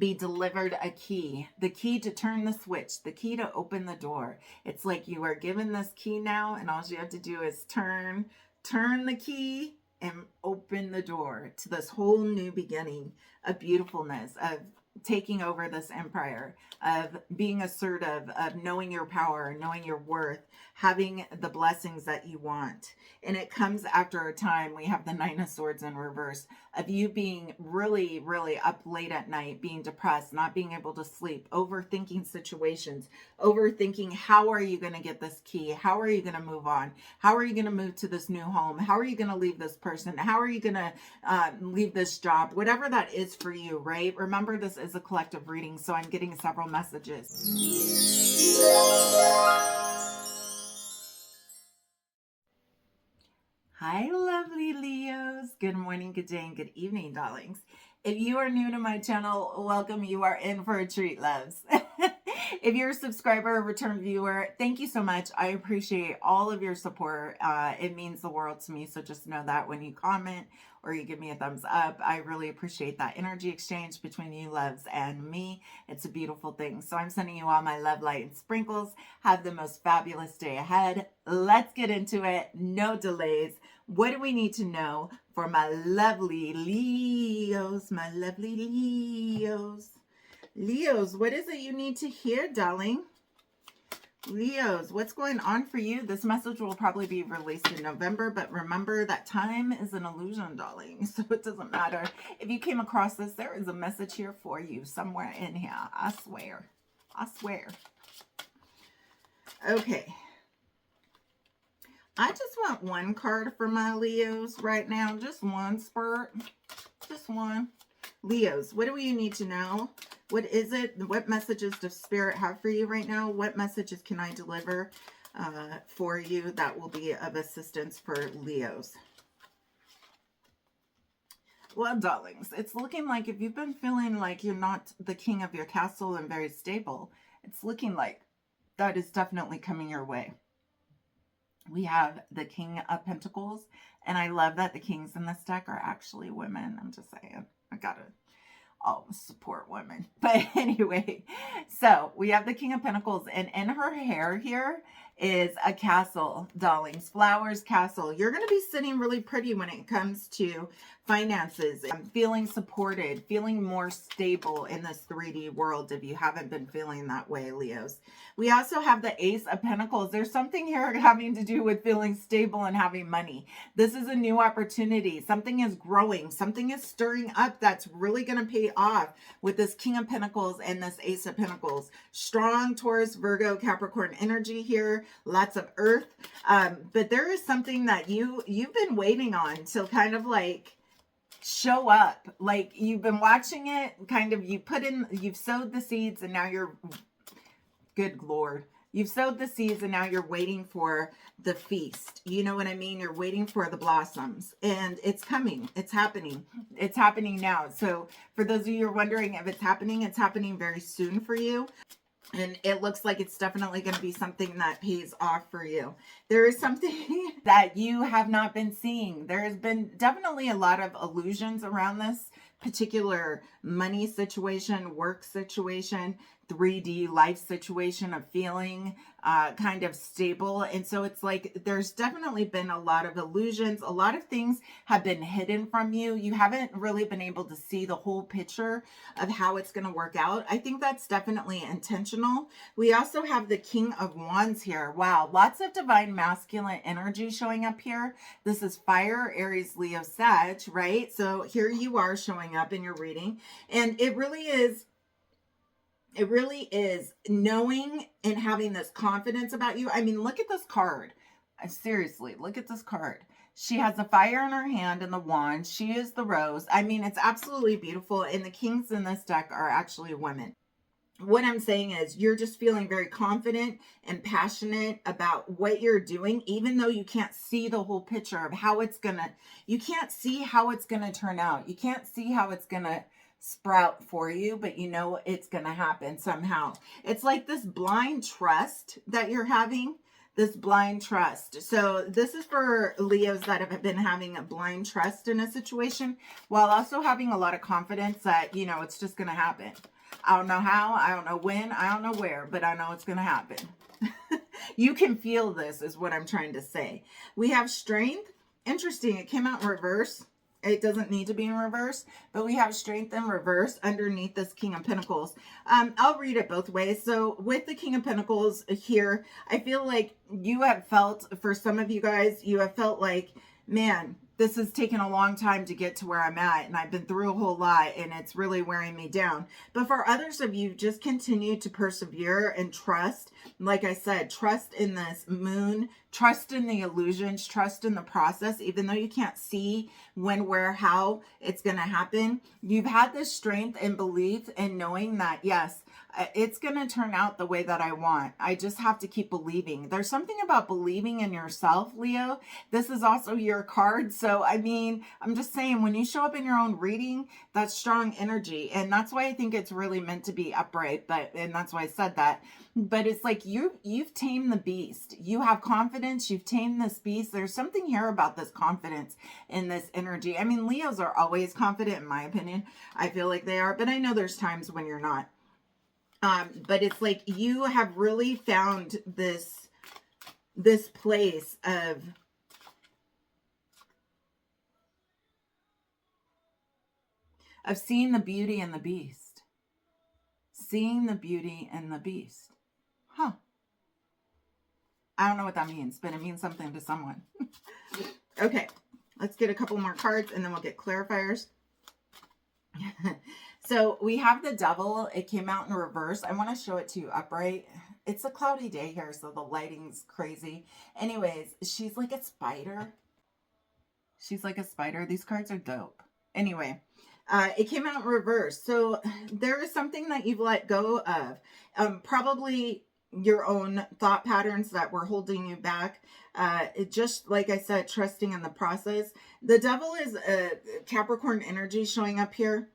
be delivered a key, the key to turn the switch, the key to open the door. It's like you are given this key now, and all you have to do is turn the key and open the door to this whole new beginning of beautifulness, of taking over this empire, of being assertive, of knowing your power, knowing your worth, having the blessings that you want. And it comes after a time, we have the Nine of Swords in reverse, of you being really, really up late at night, being depressed, not being able to sleep, overthinking situations, overthinking how are you going to get this key? How are you going to move on? How are you going to move to this new home? How are you going to leave this person? How are you going to leave this job? Whatever that is for you, right? Remember, this is a collective reading, so I'm getting several messages. Hi, lovely Leos. Good morning, good day, and good evening, darlings. If you are new to my channel, welcome. You are in for a treat, loves. If you're a subscriber or return viewer, thank you so much. I appreciate all of your support. It means the world to me, so just know that when you comment or you give me a thumbs up, I really appreciate that energy exchange between you loves and me. It's a beautiful thing. So I'm sending you all my love, light, and sprinkles. Have the most fabulous day ahead. Let's get into it. No delays. What do we need to know for my lovely Leos, my lovely Leos? Leos, what is it you need to hear, darling? Leos, what's going on for you? This message will probably be released in November, but remember that time is an illusion, darling. So it doesn't matter. If you came across this, there is a message here for you somewhere in here. I swear. I swear. Okay. I just want one card for my Leos right now. Just one spurt. Just one. Leos, what do you need to know? What is it? What messages does Spirit have for you right now? What messages can I deliver for you that will be of assistance for Leos? Well, darlings, it's looking like if you've been feeling like you're not the king of your castle and very stable, it's looking like that is definitely coming your way. We have the King of Pentacles, and I love that the kings in this deck are actually women. I'm just saying. I gotta always support women. But anyway, so we have the King of Pentacles, and in her hair here is a castle, darlings. Flowers, castle. You're going to be sitting really pretty when it comes to finances. Feeling supported, feeling more stable in this 3D world if you haven't been feeling that way, Leos. We also have the Ace of Pentacles. There's something here having to do with feeling stable and having money. This is a new opportunity. Something is growing. Something is stirring up that's really going to pay off with this King of Pentacles and this Ace of Pentacles. Strong Taurus, Virgo, Capricorn energy here. Lots of earth. But there is something that you've been waiting on to kind of like show up. Like you've been watching it, kind of, you've sowed the seeds, and now you're, good Lord, you've sowed the seeds and now you're waiting for the feast. You know what I mean? You're waiting for the blossoms, and it's coming. It's happening. It's happening now. So for those of you who are wondering if it's happening very soon for you. And it looks like it's definitely going to be something that pays off for you. There is something that you have not been seeing. There has been definitely a lot of illusions around this particular money situation, work situation, 3D life situation of feeling kind of stable. And so it's like there's definitely been a lot of illusions. A lot of things have been hidden from you. You haven't really been able to see the whole picture of how it's going to work out. I think that's definitely intentional. We also have the King of Wands here. Wow, lots of divine masculine energy showing up here. This is fire, Aries, Leo, Sag, right? So here you are showing up in your reading, and it really is knowing and having this confidence about you. I mean, look at this card. Seriously, look at this card. She has the fire in her hand and the wand. She is the rose. I mean, it's absolutely beautiful. And the kings in this deck are actually women. What I'm saying is you're just feeling very confident and passionate about what you're doing, even though you can't see the whole picture of how it's you can't see how it's going to turn out. You can't see how it's going to sprout for you, but you know it's going to happen somehow. It's like this blind trust that you're having This blind trust. So this is for Leos that have been having a blind trust in a situation while also having a lot of confidence that, you know, it's just going to happen. I don't know how, I don't know when, I don't know where, but I know it's going to happen. You can feel this is what I'm trying to say. We have strength. Interesting. It came out in reverse. It doesn't need to be in reverse, but we have strength in reverse underneath this King of Pentacles. I'll read it both ways. So with the King of Pentacles here, I feel like you have felt, for some of you guys, you have felt like, man, this has taken a long time to get to where I'm at, and I've been through a whole lot, and it's really wearing me down. But for others of you, just continue to persevere and trust. Like I said, trust in this moon, trust in the illusions, trust in the process, even though you can't see when, where, how it's going to happen. You've had this strength and belief in knowing that, yes, it's going to turn out the way that I want. I just have to keep believing. There's something about believing in yourself, Leo. This is also your card. So, I mean, I'm just saying, when you show up in your own reading, that's strong energy. And that's why I think it's really meant to be upright. And that's why I said that. But it's like you've tamed the beast. You have confidence. You've tamed this beast. There's something here about this confidence in this energy. I mean, Leos are always confident, in my opinion. I feel like they are. But I know there's times when you're not. But it's like you have really found this place of seeing the beauty in the beast. Seeing the beauty in the beast. Huh. I don't know what that means, but it means something to someone. Okay, let's get a couple more cards and then we'll get clarifiers. So we have the Devil. It came out in reverse. I want to show it to you upright. It's a cloudy day here, so the lighting's crazy. Anyways, she's like a spider. She's like a spider. These cards are dope. Anyway, it came out in reverse. So there is something that you've let go of. Probably your own thought patterns that were holding you back. Just like I said, trusting in the process. The Devil is a Capricorn energy showing up here.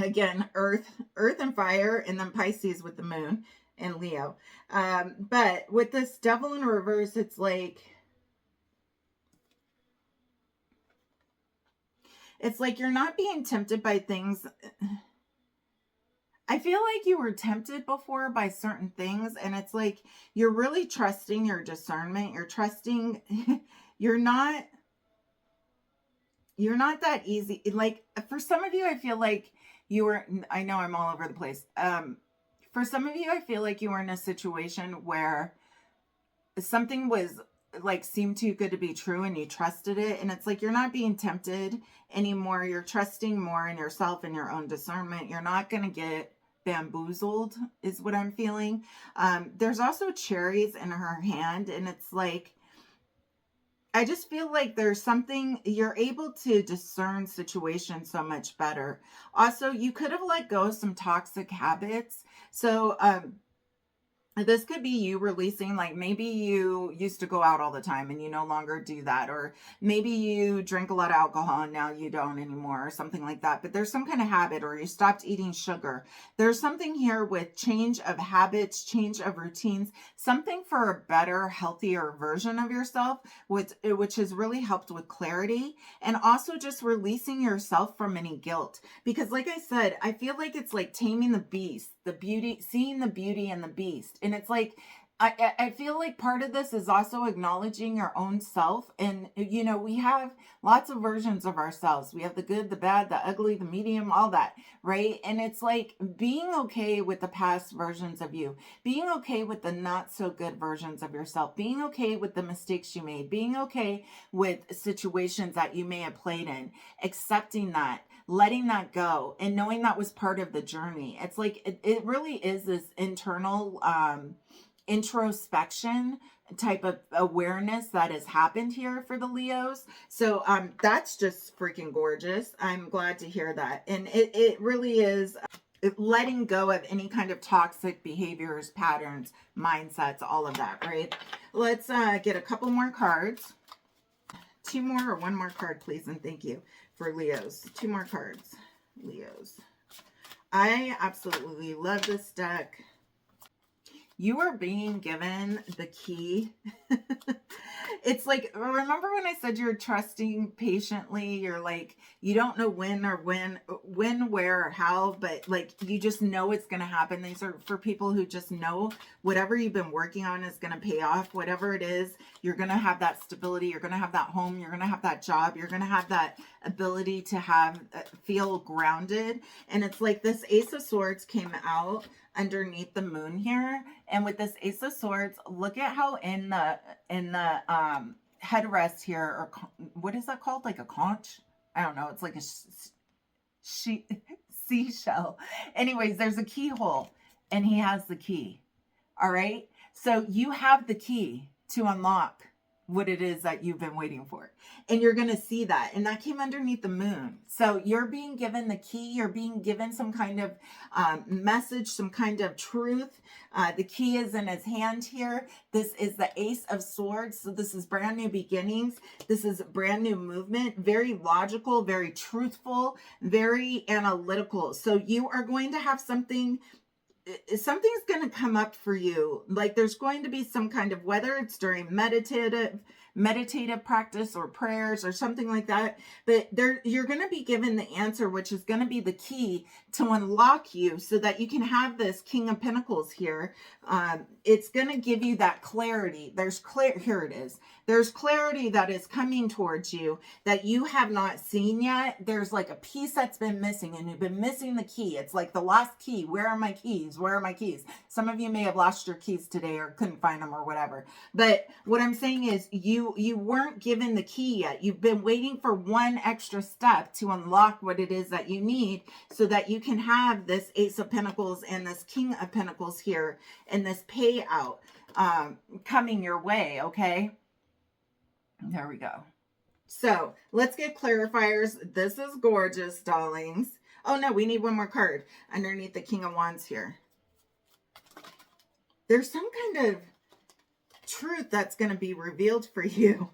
Again, earth and fire, and then Pisces with the moon and Leo. But with this Devil in reverse, it's like you're not being tempted by things. I feel like you were tempted before by certain things, and it's like you're really trusting your discernment. You're trusting, you're not that easy. Like, for some of you, I feel like you were, I know I'm all over the place. For some of you, I feel like you were in a situation where something was like seemed too good to be true and you trusted it. And it's like you're not being tempted anymore. You're trusting more in yourself and your own discernment. You're not going to get bamboozled is what I'm feeling. There's also cherries in her hand, and it's like, I just feel like there's something, you're able to discern situations so much better. Also, you could have let go of some toxic habits. So, this could be you releasing, like maybe you used to go out all the time and you no longer do that. Or maybe you drink a lot of alcohol and now you don't anymore, or something like that. But there's some kind of habit, or you stopped eating sugar. There's something here with change of habits, change of routines, something for a better, healthier version of yourself, which has really helped with clarity, and also just releasing yourself from any guilt. Because like I said, I feel like it's like taming the beast, the beauty, seeing the beauty in the beast. And it's like, I feel like part of this is also acknowledging your own self. And, you know, we have lots of versions of ourselves. We have the good, the bad, the ugly, the medium, all that, right? And it's like being okay with the past versions of you, being okay with the not so good versions of yourself, being okay with the mistakes you made, being okay with situations that you may have played in, accepting that, letting that go, and knowing that was part of the journey. It's like, it really is this internal, introspection type of awareness that has happened here for the Leos. So that's just freaking gorgeous. I'm glad to hear that. And it really is letting go of any kind of toxic behaviors, patterns, mindsets, all of that, right? Let's get a couple more cards. 2 more, or 1 more card, please, and thank you, for Leos. 2 more cards, Leos. I absolutely love this deck. You are being given the key. It's like, remember when I said you're trusting patiently? You're like, you don't know when, where, or how, but like, you just know it's going to happen. These are for people who just know whatever you've been working on is going to pay off. Whatever it is, you're going to have that stability. You're going to have that home. You're going to have that job. You're going to have that ability to have, feel grounded. And it's like this Ace of Swords came out underneath the moon here, and with this Ace of Swords, look at how in the headrest here, or what is that called, like a conch, I don't know, it's like a seashell. Anyways, there's a keyhole and he has the key. All right, so you have the key to unlock what it is that you've been waiting for, and you're going to see that, and that came underneath the moon. So you're being given the key. You're being given some kind of message, some kind of truth. The key is in his hand here. This is the Ace of Swords. So this is brand new beginnings. This is brand new movement, very logical, very truthful, very analytical. So you are going to have something's going to come up for you. Like there's going to be some kind of, whether it's during meditative practice or prayers or something like that, but you're going to be given the answer, which is going to be the key to unlock you so that you can have this King of Pentacles here. It's going to give you that clarity. Here it is. There's clarity that is coming towards you that you have not seen yet. There's like a piece that's been missing, and you've been missing the key. It's like the lost key. Where are my keys? Where are my keys? Some of you may have lost your keys today or couldn't find them or whatever. But what I'm saying is you weren't given the key yet. You've been waiting for one extra step to unlock what it is that you need so that you can have this Ace of Pentacles and this King of Pentacles here and this payout coming your way, okay? There we go. So let's get clarifiers. This is gorgeous, darlings. Oh no, we need one more card underneath the King of Wands here. There's some kind of truth that's going to be revealed for you.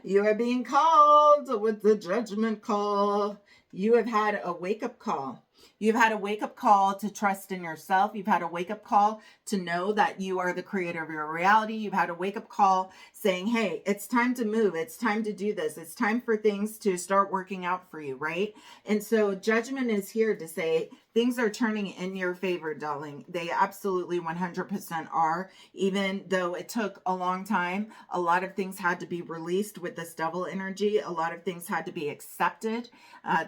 You are being called with the judgment call. You have had a wake-up call. You've had a wake-up call to trust in yourself. You've had a wake-up call to know that you are the creator of your reality. You've had a wake-up call saying, hey, it's time to move. It's time to do this. It's time for things to start working out for you, right? And so judgment is here to say things are turning in your favor, darling. They absolutely 100% are. Even though it took a long time, a lot of things had to be released with this devil energy. A lot of things had to be accepted,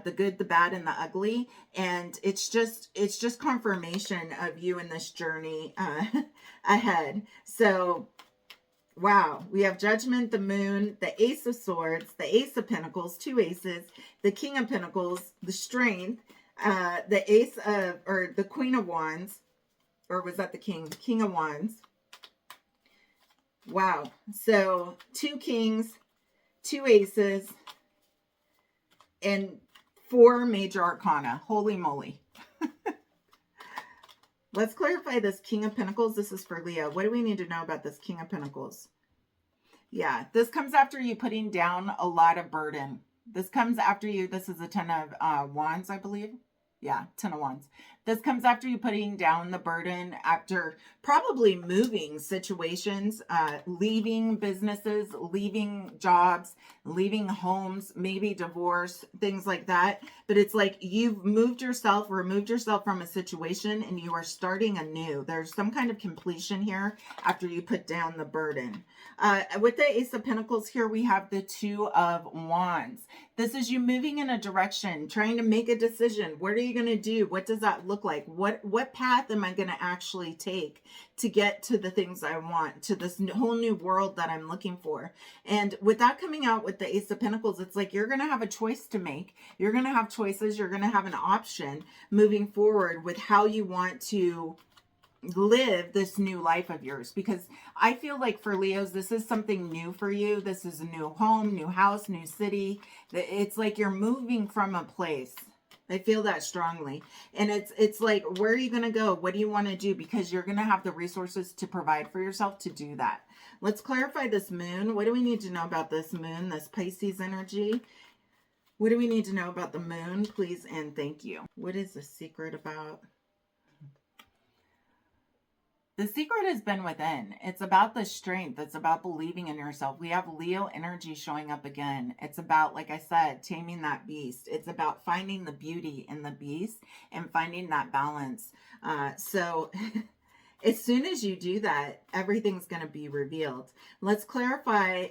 the good, the bad, and the ugly. And it's just confirmation of you in this journey ahead. So, wow, we have Judgment, the Moon, the Ace of Swords, the Ace of Pentacles, two aces, the King of Pentacles, the Strength, the Ace of, or the Queen of Wands, or was that the King? King of Wands. Wow. So, two kings, two aces, and 4 major arcana. Holy moly. Let's clarify this King of Pentacles. This is for Leo. What do we need to know about this King of Pentacles? Yeah, this comes after you putting down a lot of burden. This comes after you. This is a 10 of Wands, I believe. Yeah, 10 of Wands. This comes after you putting down the burden, after probably moving situations, leaving businesses, leaving jobs, leaving homes, maybe divorce, things like that. But it's like you've moved yourself, removed yourself from a situation, and you are starting anew. There's some kind of completion here after you put down the burden. With the Ace of Pentacles here, we have the 2 of Wands. This is you moving in a direction, trying to make a decision. What are you going to do? What does that look like? What path am I going to actually take to get to the things I want, to this whole new world that I'm looking for? And with that coming out with the Ace of Pentacles, it's like you're going to have a choice to make. You're going to have choices. You're going to have an option moving forward with how you want to live this new life of yours, because I feel like for Leos, this is something new for you. This is a new home, new house, new city. It's like you're moving from a place. I feel that strongly. And it's like, where are you going to go? What do you want to do? Because you're going to have the resources to provide for yourself to do that. Let's clarify this moon. What do we need to know about this moon, this Pisces energy? What do we need to know about the moon, please? And thank you. What is the secret about? The secret has been within. It's about the strength. It's about believing in yourself. We have Leo energy showing up again. It's about, like I said, taming that beast. It's about finding the beauty in the beast and finding that balance. So as soon as you do that, everything's going to be revealed. Let's clarify.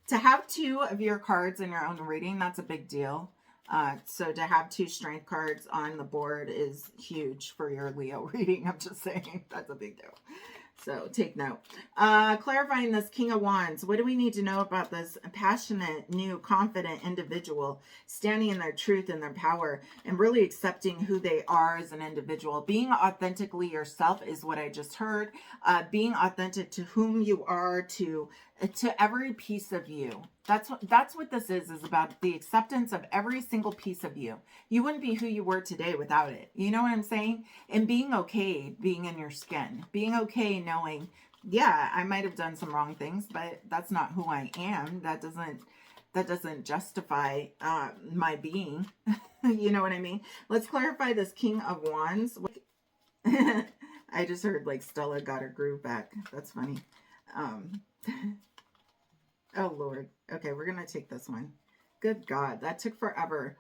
To have 2 of your cards in your own reading, that's a big deal. So to have 2 strength cards on the board is huge for your Leo reading. I'm just saying, that's a big deal. So take note. Clarifying this King of Wands. What do we need to know about this passionate, new, confident individual standing in their truth and their power and really accepting who they are as an individual? Being authentically yourself is what I just heard. Being authentic to whom you are, to every piece of you. That's what this is about, the acceptance of every single piece of you. You wouldn't be who you were today without it. You know what I'm saying? And being okay being in your skin. Being okay knowing, yeah, I might have done some wrong things, but that's not who I am. That doesn't justify my being. You know what I mean? Let's clarify this King of Wands. I just heard like Stella got her groove back. That's funny. Oh, Lord. Okay, we're going to take this one. Good God, that took forever.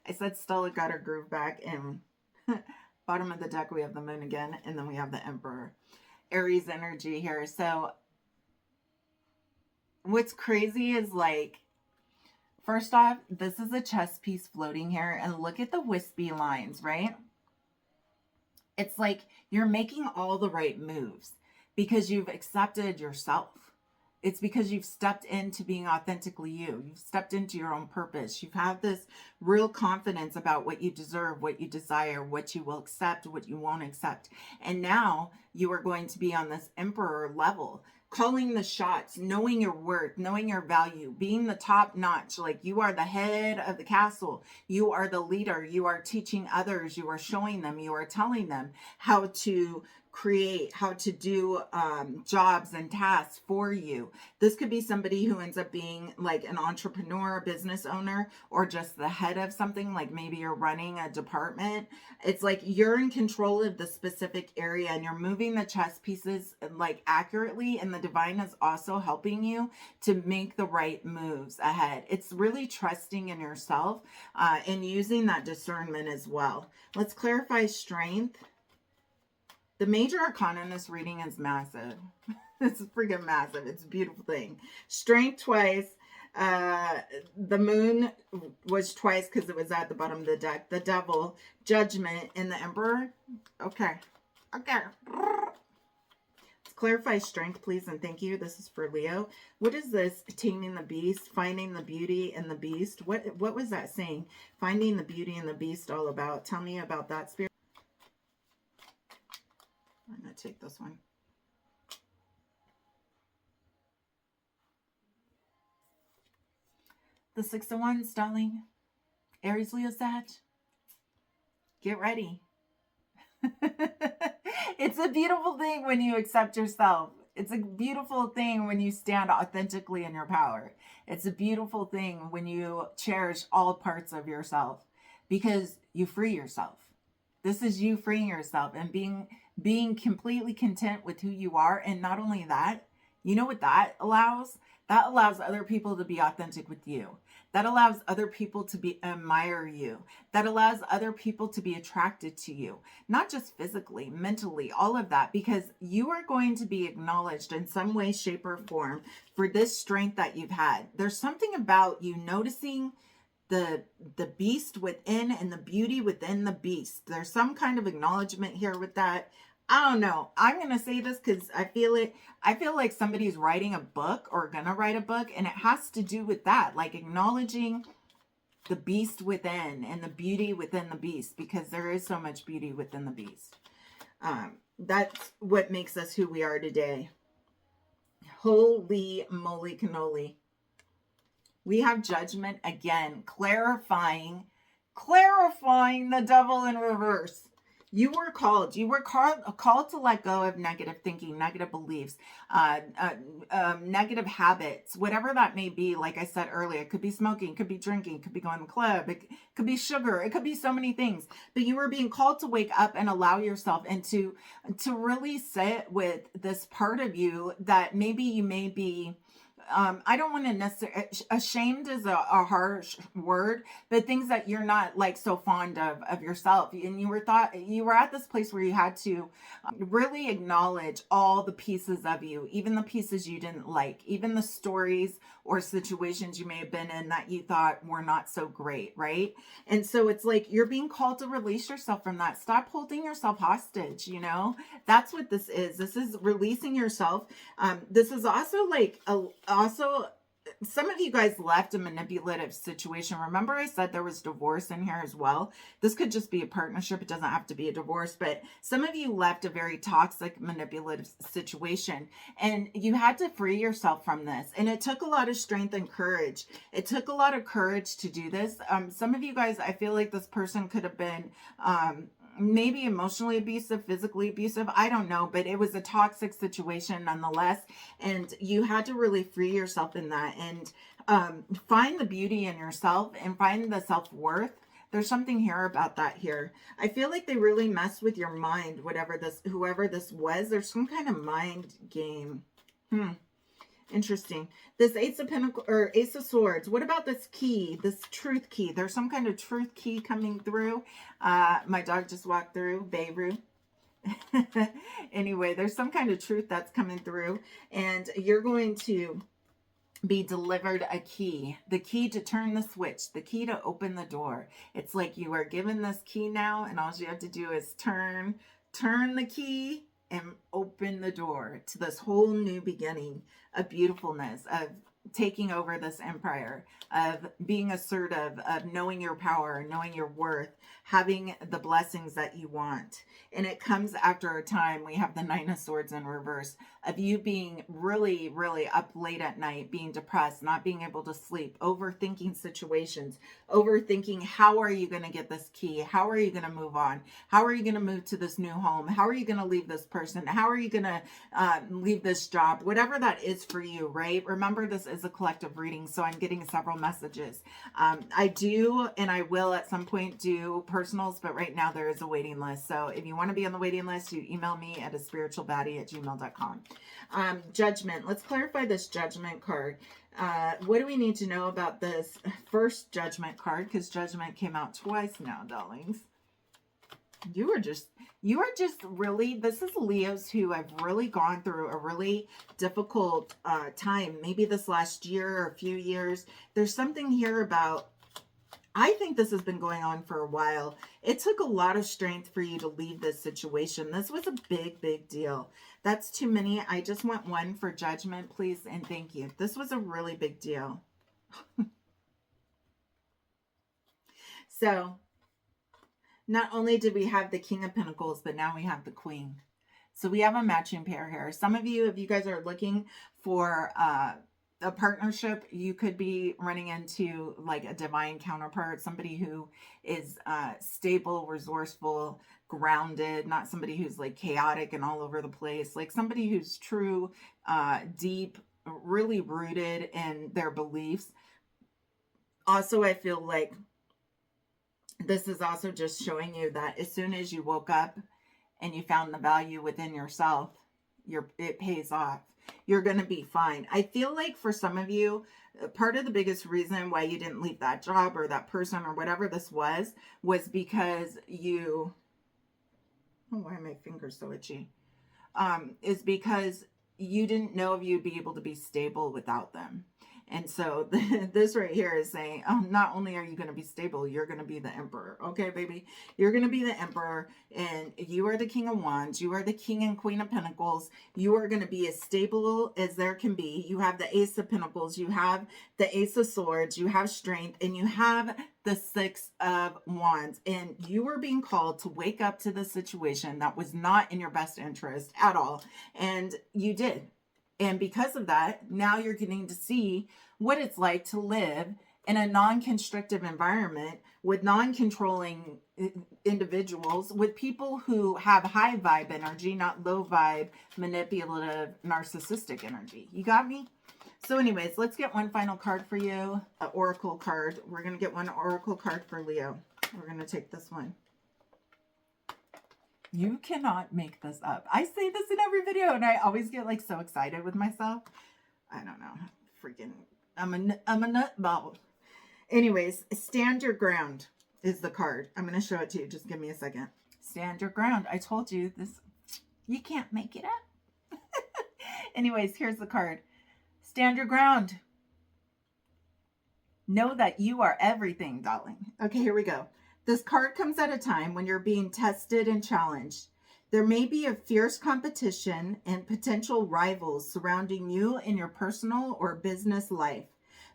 I said Stella got her groove back, and bottom of the deck, we have the moon again, and then we have the Emperor. Aries energy here. So what's crazy is, like, first off, this is a chess piece floating here, and look at the wispy lines, right? It's like you're making all the right moves because you've accepted yourself. It's because you've stepped into being authentically you. You've stepped into your own purpose. You've had this real confidence about what you deserve, what you desire, what you will accept, what you won't accept. And now you are going to be on this Emperor level, calling the shots, knowing your worth, knowing your value, being the top notch. Like, you are the head of the castle. You are the leader. You are teaching others. You are showing them. You are telling them how to create, how to do jobs and tasks for you. This could be somebody who ends up being like an entrepreneur, a business owner, or just the head of something, like maybe you're running a department. It's like you're in control of the specific area and you're moving the chess pieces like accurately, and the divine is also helping you to make the right moves ahead. It's really trusting in yourself and using that discernment as well. Let's clarify strength. The major arcana in this reading is massive. It's freaking massive. It's a beautiful thing. Strength twice. The moon was twice because it was at the bottom of the deck. The devil, judgment, and the emperor. Okay. Let's clarify strength, please, and thank you. This is for Leo. What is this? Taming the beast, finding the beauty in the beast. What was that saying? Finding the beauty in the beast all about? Tell me about that, spirit. I'm going to take this one. The 6 of Wands, darling. Aries, Leo, Sag. Get ready. It's a beautiful thing when you accept yourself. It's a beautiful thing when you stand authentically in your power. It's a beautiful thing when you cherish all parts of yourself because you free yourself. This is you freeing yourself and being completely content with who you are. And not only that, you know what that allows? That allows other people to be authentic with you. That allows other people to admire you. That allows other people to be attracted to you. Not just physically, mentally, all of that. Because you are going to be acknowledged in some way, shape, or form for this strength that you've had. There's something about you noticing the beast within and the beauty within the beast. There's some kind of acknowledgement here with that. I don't know. I'm going to say this because I feel like somebody's writing a book or going to write a book, and it has to do with that, like acknowledging the beast within and the beauty within the beast, because there is so much beauty within the beast. That's what makes us who we are today. Holy moly cannoli. We have judgment again, clarifying the devil in reverse. You were called to let go of negative thinking, negative beliefs, negative habits, whatever that may be. Like I said earlier, it could be smoking, it could be drinking, it could be going to the club, it could be sugar, it could be so many things. But you were being called to wake up and allow yourself and to really sit with this part of you that maybe you may be, I don't want to necessarily, ashamed is a harsh word, but things that you're not like so fond of yourself. And you were at this place where you had to really acknowledge all the pieces of you, even the pieces you didn't like, even the stories or situations you may have been in that you thought were not so great, right? And so it's like you're being called to release yourself from that. Stop holding yourself hostage, you know? That's what this is. This is releasing yourself. This is also like also some of you guys left a manipulative situation. Remember I said there was divorce in here as well. This could just be a partnership. It doesn't have to be a divorce, but some of you left a very toxic, manipulative situation and you had to free yourself from this. And it took a lot of strength and courage. It took a lot of courage to do this. Some of you guys, I feel like this person could have been, maybe emotionally abusive, physically abusive, I don't know, but it was a toxic situation nonetheless. And you had to really free yourself in that and find the beauty in yourself and find the self-worth. There's something here about that here. I feel like they really messed with your mind, whoever this was. There's some kind of mind game. Interesting. This Ace of Pentacles or Ace of Swords. What about this key, this truth key? There's some kind of truth key coming through. My dog just walked through, Beirut. Anyway, there's some kind of truth that's coming through and you're going to be delivered a key, the key to turn the switch, the key to open the door. It's like you are given this key now and all you have to do is turn the key and open the door to this whole new beginning of beautifulness, of taking over this empire, of being assertive, of knowing your power, knowing your worth, having the blessings that you want. And it comes after a time, we have the Nine of Swords in reverse, of you being really, really up late at night, being depressed, not being able to sleep, overthinking situations, overthinking how are you going to get this key? How are you going to move on? How are you going to move to this new home? How are you going to leave this person? How are you going to leave this job? Whatever that is for you, right? Remember, this is a collective reading, so I'm getting several messages. I do, and I will at some point do personals, but right now there is a waiting list. So if you want to be on the waiting list, you email me at aspiritualbaddie@gmail.com. Judgment. Let's clarify this Judgment card. What do we need to know about this first Judgment card? Because Judgment came out twice now, darlings. You are just really, this is Leos who have really gone through a really difficult time. Maybe this last year or a few years. There's something here about, I think this has been going on for a while. It took a lot of strength for you to leave this situation. This was a big, big deal. That's too many. I just want one for Judgment, please, and thank you. This was a really big deal. So, not only did we have the King of Pentacles, but now we have the Queen. So we have a matching pair here. Some of you, if you guys are looking for a partnership, you could be running into like a divine counterpart, somebody who is stable, resourceful, grounded, not somebody who's like chaotic and all over the place, like somebody who's true, deep, really rooted in their beliefs. Also, I feel like this is also just showing you that as soon as you woke up and you found the value within yourself, it pays off. You're going to be fine. I feel like for some of you, part of the biggest reason why you didn't leave that job or that person or whatever this was because you, oh, why are my fingers so itchy? Is because you didn't know if you'd be able to be stable without them. And so this right here is saying, not only are you going to be stable, you're going to be the emperor. Okay, baby, you're going to be the emperor and you are the King of Wands. You are the King and Queen of Pentacles. You are going to be as stable as there can be. You have the Ace of Pentacles. You have the Ace of Swords. You have strength and you have the Six of Wands. And you were being called to wake up to the situation that was not in your best interest at all. And you did. And because of that, now you're getting to see what it's like to live in a non-constrictive environment with non-controlling individuals, with people who have high vibe energy, not low vibe, manipulative, narcissistic energy. You got me? So anyways, let's get one final card for you, an oracle card. We're going to get one oracle card for Leo. We're going to take this one. You cannot make this up. I say this in every video and I always get like so excited with myself. I don't know. Freaking, I'm a nutball. Anyways, stand your ground is the card. I'm going to show it to you. Just give me a second. Stand your ground. I told you this. You can't make it up. Anyways, here's the card. Stand your ground. Know that you are everything, darling. Okay, here we go. This card comes at a time when you're being tested and challenged. There may be a fierce competition and potential rivals surrounding you in your personal or business life.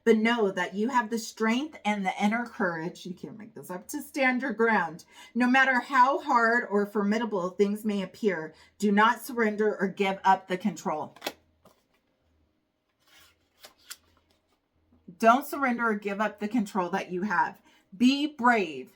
But know that you have the strength and the inner courage, you can't make this up, to stand your ground. No matter how hard or formidable things may appear, do not surrender or give up the control. Don't surrender or give up the control that you have. Be brave.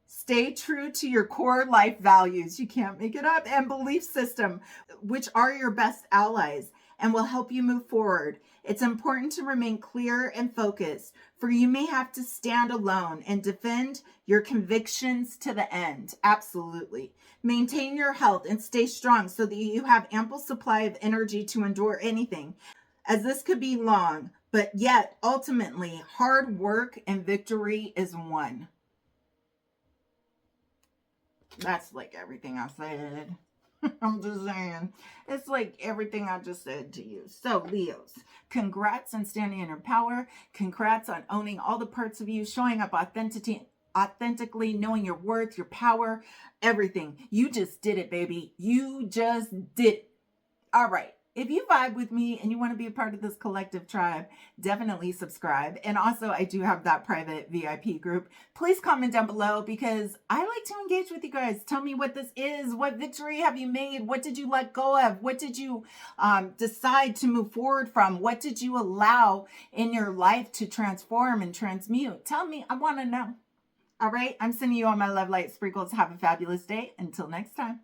Stay true to your core life values, you can't make it up, and belief system, which are your best allies and will help you move forward. It's important to remain clear and focused, for you may have to stand alone and defend your convictions to the end. Absolutely. Maintain your health and stay strong so that you have ample supply of energy to endure anything, as this could be long, but yet ultimately hard work and victory is won. That's like everything I said. I'm just saying. It's like everything I just said to you. So, Leos, congrats on standing in your power. Congrats on owning all the parts of you, showing up authentically, knowing your worth, your power, everything. You just did it, baby. You just did it. All right. If you vibe with me and you want to be a part of this collective tribe, definitely subscribe. And also, I do have that private VIP group. Please comment down below because I like to engage with you guys. Tell me what this is. What victory have you made? What did you let go of? What did you decide to move forward from? What did you allow in your life to transform and transmute? Tell me. I want to know. All right. I'm sending you all my love light sprinkles. Have a fabulous day. Until next time.